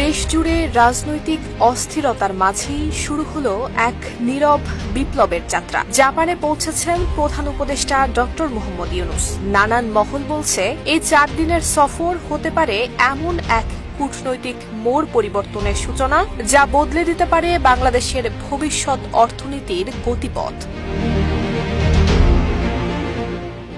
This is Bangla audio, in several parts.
দেশ জুড়ে রাজনৈতিক অস্থিরতার মাঝেই শুরু হলো এক নীরব বিপ্লবের যাত্রা। জাপানে পৌঁছেছেন প্রধান উপদেষ্টা ডক্টর মোহাম্মদ ইউনূস। নানান মহল বলছে এই 4 দিনের সফর হতে পারে এমন এক কূটনৈতিক মোড় পরিবর্তনের সূচনা, যা বদলে দিতে পারে বাংলাদেশের ভবিষ্যৎ অর্থনীতির গতিপথ।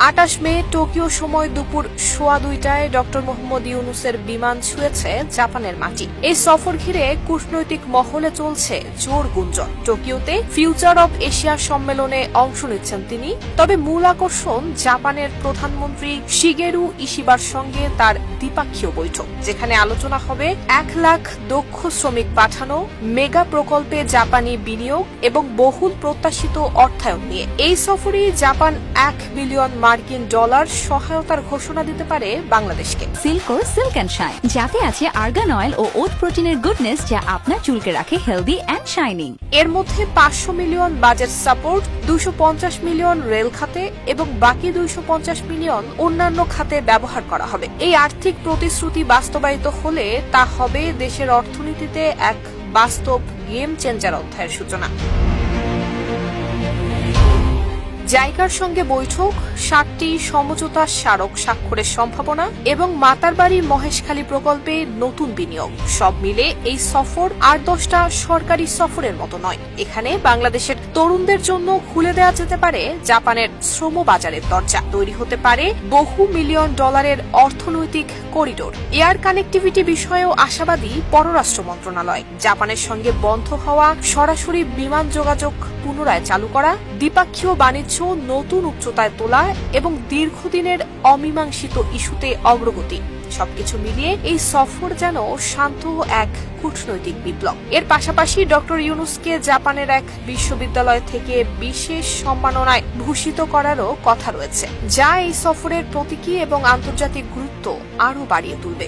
28 মে টোকিও সময় দুপুর 2:15টায় ডক্টর মোহাম্মদ ইউনূসের বিমান ছুঁয়েছে জাপানের মাটি। এই সফর ঘিরে কূটনৈতিক মহলে চলছে জোর গুঞ্জন। টোকিওতে ফিউচার অব এশিয়া সম্মেলনে অংশ নিচ্ছেন তিনি। তবে মূল আকর্ষণ জাপানের প্রধানমন্ত্রী শিগেরু ইশিবার সঙ্গে তার দ্বিপাক্ষীয় বৈঠক, যেখানে আলোচনা হবে 1 লাখ দক্ষ শ্রমিক পাঠানো, মেগা প্রকল্পে জাপানি বিনিয়োগ এবং বহুল প্রত্যাশিত অর্থায়ন নিয়ে। এই সফরে জাপান $1 বিলিয়ন মার্কিন সহায়তার ঘোষণা দিতে পারে বাংলাদেশকে। সিল্কো সিল্ক অ্যান্ড শাইন, যাতে আছে আর্গান অয়েল ও ওট প্রোটিনের গুডনেস, যা আপনার চুলকে রাখে হেলদি অ্যান্ড শাইনিং। এর মধ্যে 500 million budget support, 250 million rail খাতে এবং বাকি 250 মিলিয়ন অন্যান্য খাতে ব্যবহার করা হবে। এই আর্থিক প্রতিশ্রুতি বাস্তবায়িত হলে তা হবে দেশের অর্থনীতিতে এক বাস্তব গেম চেঞ্জার অধ্যায়ের সূচনা। জাইকার সঙ্গে বৈঠক, 7টি সমঝোতা স্মারক স্বাক্ষরের সম্ভাবনা এবং মাতারবাড়ি মহেশখালী প্রকল্পে নতুন বিনিয়োগ, সব মিলে এই সফর 8-10টা সরকারি সফরের মতো নয়। এখানে বাংলাদেশের তরুণদের জন্য খুলে দেওয়া যেতে পারে জাপানের শ্রম বাজারের দরজা। তৈরি হতে পারে বহু মিলিয়ন ডলারের অর্থনৈতিক করিডোর। এয়ার কানেক্টিভিটি বিষয়েও আশাবাদী পররাষ্ট্র মন্ত্রণালয়। জাপানের সঙ্গে বন্ধ হওয়া সরাসরি বিমান যোগাযোগ পুনরায় চালু করা, দ্বিপাক্ষীয় বাণিজ্য নতুন উচ্চতায় তোলা এবং দীর্ঘদিনের অমীমাংসিত ইস্যুতে অগ্রগতি, সবকিছু মিলিয়ে এই সফর যেন শান্ত এক কূটনৈতিক বিপ্লব। এর পাশাপাশি ডক্টর ইউনূসকে জাপানের এক বিশ্ববিদ্যালয় থেকে বিশেষ সম্মাননায় ভূষিত করারও কথা রয়েছে, যা এই সফরের প্রতীকী এবং আন্তর্জাতিক গুরুত্ব আরও বাড়িয়ে তুলবে।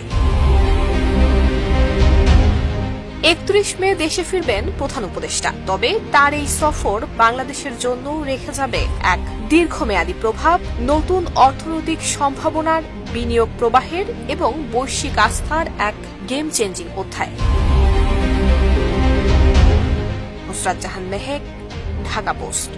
31 মে দেশে ফিরবেন প্রধান উপদেষ্টা। তবে তার এই সফর বাংলাদেশের জন্য রেখে যাবে এক দীর্ঘমেয়াদী প্রভাব, নতুন অর্থনৈতিক সম্ভাবনার, বিনিয়োগ প্রবাহের এবং বৈশ্বিক আস্থার এক গেম চেঞ্জিং অধ্যায়। নুসরাত জাহান মেহেক, ঢাকা পোস্ট।